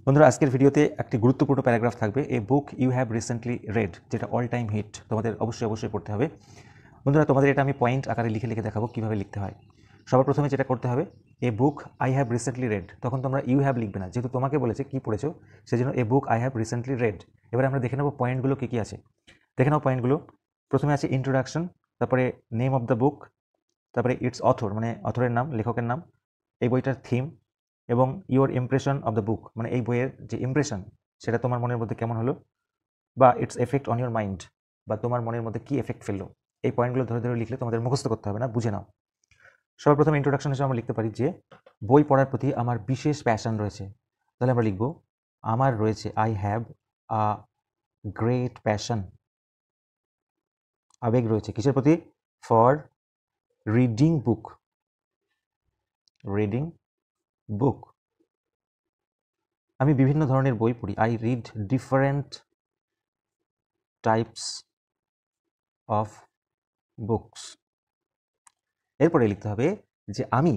বন্ধুরা আজকের ভিডিওতে একটি গুরুত্বপূর্ণ প্যারাগ্রাফ থাকবে, a book you have recently read, যেটা অল টাইম হিট, তোমাদের অবশ্যই পড়তে হবে। বন্ধুরা তোমাদের এটা আমি পয়েন্ট আকারে লিখে লিখে দেখাবো কীভাবে লিখতে হয়। সবার প্রথমে যেটা করতে হবে, a book I have recently read, তখন তোমরা ইউ হ্যাভ লিখবে না, যেহেতু তোমাকে বলেছে কী পড়েছো, সেজন্য a book I have recently read. এবারে আমরা দেখে নেব পয়েন্টগুলো কী কী আছে। দেখে নাও পয়েন্টগুলো। প্রথমে আছে ইন্ট্রোডাকশন, তারপরে নেম অফ দ্য বুক, তারপরে ইটস অথর মানে অথরের নাম, লেখকের নাম, এই বইটার থিম, এবং your impression of the book মানে এই বইয়ের যে ইমপ্রেশন সেটা তোমার মনের মধ্যে কেমন হলো, বা it's effect on your mind, বা তোমার মনের মধ্যে কী এফেক্ট ফেললো। এই পয়েন্টগুলো ধরে ধরে লিখলে তোমাদের মুখস্থ করতে হবে না, বুঝে নাও। সবার প্রথমে ইন্ট্রোডাকশন হিসেবে আমরা লিখতে পারি যে বই পড়ার প্রতি আমার বিশেষ প্যাশন রয়েছে। তাহলে আমরা লিখব আমার রয়েছে, I have a great passion, আবেগ রয়েছে কিসের প্রতি, for reading book, reading book. আমি বিভিন্ন ধরনের বই পড়ি, I read different types of books. এরপরে লিখতে হবে যে আমি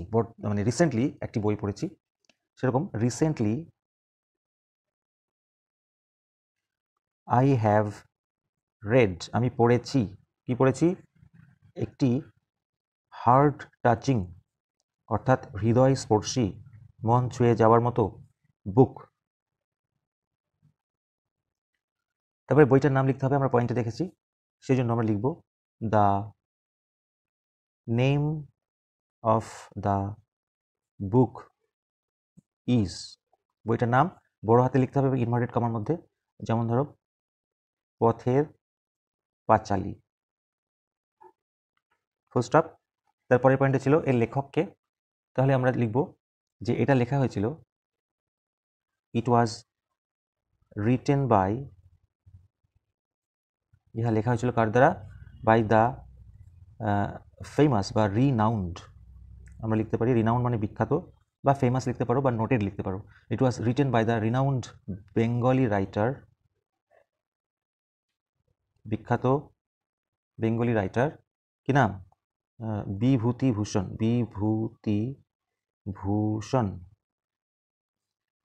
মানে রিসেন্টলি একটি বই পড়েছি, সেরকম রিসেন্টলি আই হ্যাভ রেড, আমি পড়েছি, কি পড়েছি, একটি হার্ট টাচিং অর্থাৎ হৃদয় স্পর্শী, মন ছুঁয়ে যাওয়ার মতো বুক। তারপরে বইটার নাম লিখতে হবে, আমরা পয়েন্টে দেখেছি, সেই জন্য আমরা লিখব the name of the book is, বইটার নাম বড় হাতে লিখতে হবে ইনভার্টেড কমার মধ্যে, যেমন ধরো পথের পাঁচালী, ফুল স্টপ। তারপরের পয়েন্টে ছিল এর লেখককে, তাহলে আমরা লিখব যে এটা লেখা হয়েছিল, ইট ওয়াজ রিটেন বাই, ইহা লেখা হয়েছিল কার দ্বারা, বাই দ্য ফেমাস বা রিনাউন্ড, আমরা লিখতে পারি রিনাউন্ড মানে বিখ্যাত, বা ফেমাস লিখতে পারো, বা নোটেড লিখতে পারো। It was written by the renowned Bengali writer, বিখ্যাত বেঙ্গলি রাইটার, কি নাম, বিভূতিভূষণ,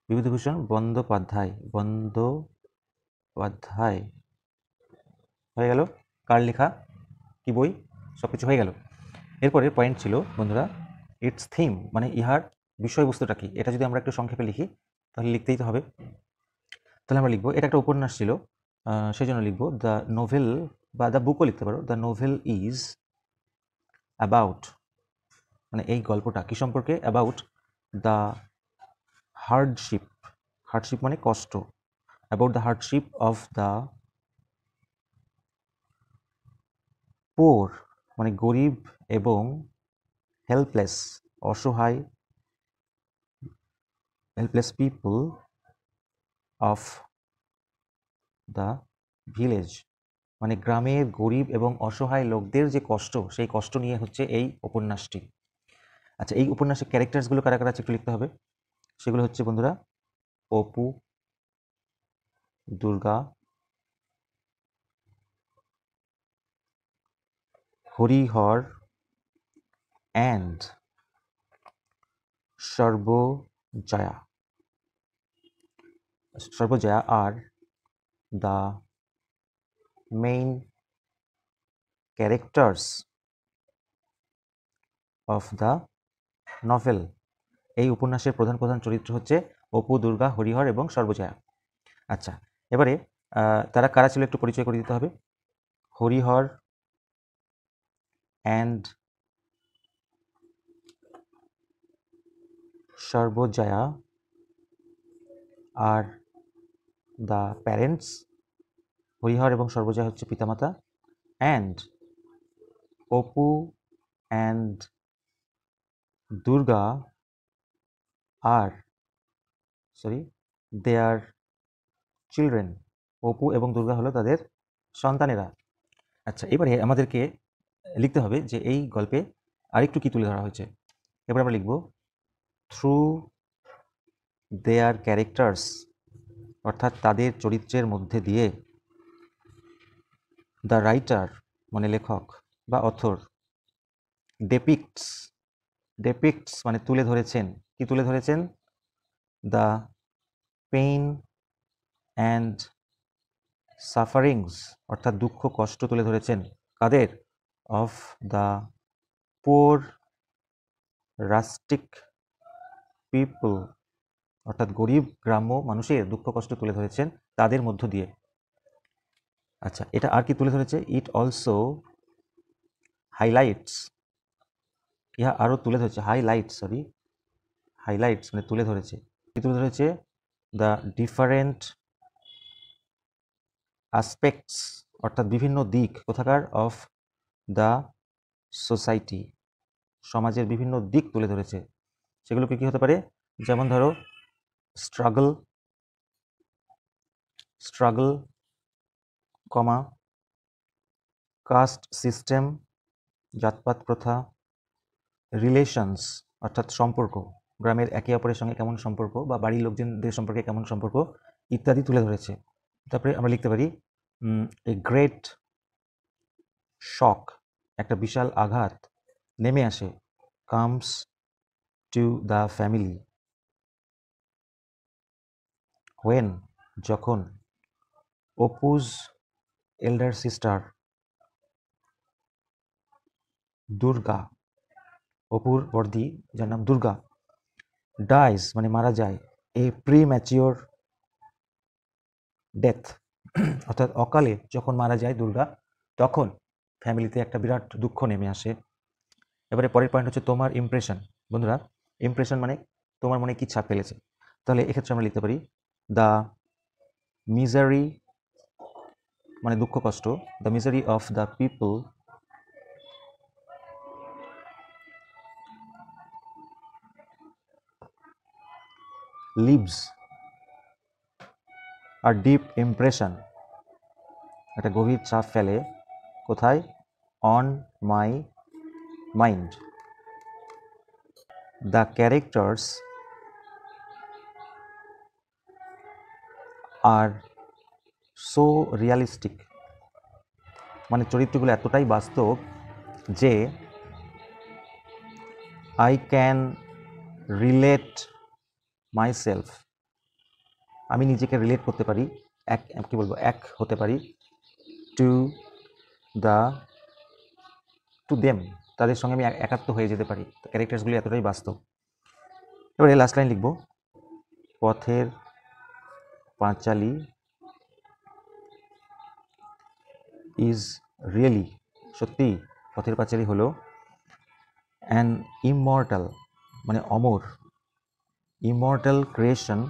বিভূতিভূষণ বন্দ্যোপাধ্যায়, বন্দ্যোপাধ্যায়। হয়ে গেল কার লেখা, কি বই, সব কিছু হয়ে গেল। এরপরে পয়েন্ট ছিল বন্ধুরা ইটস থিম মানে ইহার বিষয়বস্তুটা কি, এটা যদি আমরা একটু সংক্ষেপে লিখি তাহলে লিখতেই তো হবে। তাহলে আমরা লিখবো এটা একটা উপন্যাস ছিল, সেই জন্য লিখবো দ্য নোভেল, বা দ্য বুকও লিখতে পারো, দ্য নোভেল ইজ অ্যাবাউট, মানে এই গল্পটা কি সম্পর্কে, অ্যাবাউট দ্য হার্ডশিপ, হার্ডশিপ মানে কষ্ট, about the hardship of the পোর মানে গরিব এবং হেল্পলেস অসহায়, helpless people of the village মানে গ্রামের গরিব এবং অসহায় লোকদের যে কষ্ট, সেই কষ্ট নিয়ে হচ্ছে এই উপন্যাসটি। আচ্ছা, এই উপন্যাসের ক্যারেক্টার্সগুলো কারা কারা আছে একটু লিখতে হবে, সেগুলো হচ্ছে বন্ধুরা Apu, Durga, Harihar and Sarbajaya. Sarbajaya are the main characters of the novel. এই উপন্যাসের প্রধান প্রধান চরিত্র হচ্ছে অপু, দুর্গা, হরিহর এবং সর্বজয়া। আচ্ছা, এবারে তারা কারা ছিল একটু পরিচয় করে দিতে হবে। Harihar and Sarbajaya are the parents, Harihar এবং সর্বজয়া হচ্ছে পিতামাতা, and Apu and Durga are their children, Apu এবং দুর্গা হলো তাদের সন্তানেরা। আচ্ছা, এবারে আমাদেরকে লিখতে হবে যে এই গল্পে আরেকটু কি তুলে ধরা হয়েছে। এবার আমরা লিখব থ্রু দেয়ার ক্যারেক্টার্স অর্থাৎ তাদের চরিত্রের মধ্যে দিয়ে, দ্য রাইটার মানে লেখক বা অথর, ডেপিক্টস, ডেপিক্টস মানে তুলে ধরেছেন, কি তুলে ধরেছেন, দ্য পেইন অ্যান্ড সাফারিংস অর্থাৎ দুঃখ কষ্ট তুলে ধরেছেন কাদের? Of the poor rustic people অর্থাৎ গরিব গ্রাম্য মানুষের দুঃখ কষ্ট তুলে ধরেছেন তাদের মধ্য দিয়ে। আচ্ছা, এটা আর কি তুলে ধরেছে? ইট অলসো হাইলাইটস, ইহা আরও তুলে ধরেছে, হাইলাইটস মানে তুলে ধরেছে, কি তুলে ধরেছে? দ্য ডিফারেন্ট অ্যাসপেক্টস অর্থাৎ বিভিন্ন দিক কোথাকার? অফ দ্য সোসাইটি, সমাজের বিভিন্ন দিক তুলে ধরেছে। সেগুলোকে কি হতে পারে? যেমন ধরো স্ট্রাগল কমা কাস্ট সিস্টেম জাতপাত প্রথা, রিলেশনস অর্থাৎ সম্পর্ক, গ্রামের একে অপরের সঙ্গে কেমন সম্পর্ক বা বাড়ির লোকজনদের সম্পর্কে কেমন সম্পর্ক ইত্যাদি তুলে ধরেছে। তারপরে আমরা লিখতে পারি এ গ্রেট শক, একটা বিশাল আঘাত নেমে আসে, comes to the family, when যখন, অপুজ এল্ডার সিস্টার দুর্গা, অপুর বর্দি যার নাম দুর্গা, ডাইজ মানে মারা যায়, এ প্রিম্যাচিওর ডেথ অর্থাৎ অকালে যখন মারা যায় দুর্গা তখন ফ্যামিলিতে একটা বিরাট দুঃখ নেমে আসে। এবারে পরের পয়েন্ট হচ্ছে তোমার ইমপ্রেশন। বন্ধুরা, ইমপ্রেশন মানে তোমার মনে কি ছাপ ফেলেছে। তাহলে এক্ষেত্রে আমরা লিখতে পারি দ্য মিজারি মানে দুঃখ কষ্ট, the misery of the people leaves a deep impression, একটা গভীর ছাপ ফেলে কোথায়? On my mind. The characters are so realistic মানে চরিত্রগুলো এতটাই বাস্তব যে আই ক্যান রিলেট মাইসেলফ, আমি নিজেকে রিলেট করতে পারি, এক হতে পারি, টু দেম তাদের সঙ্গে আমি একাত্ম হয়ে যেতে পারি। ক্যারেক্টার্সগুলি এতটাই বাস্তব। এবারে লাস্ট লাইন লিখব, পথের পাঁচালী ইজ রিয়েলি, সত্যি পথের পাঁচালী হলো অ্যান ইমর্টাল মানে অমর, ইমর্টাল ক্রিয়েশন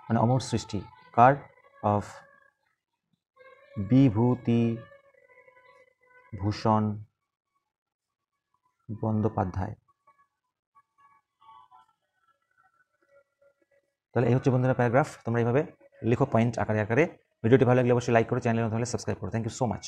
মানে অমর সৃষ্টি, কার? অফ বিভূতি ভূষণ বন্দ্যোপাধ্যায়। তাহলে এই হচ্ছে বন্ধুরা প্যারাগ্রাফ। তোমরা এইভাবে লিখো পয়েন্ট আকারে আকারে। ভিডিওটি ভালো লাগলে অবশ্যই লাইক করো, চ্যানেলে নতুন হলে সাবস্ক্রাইব করো। Thank you so much.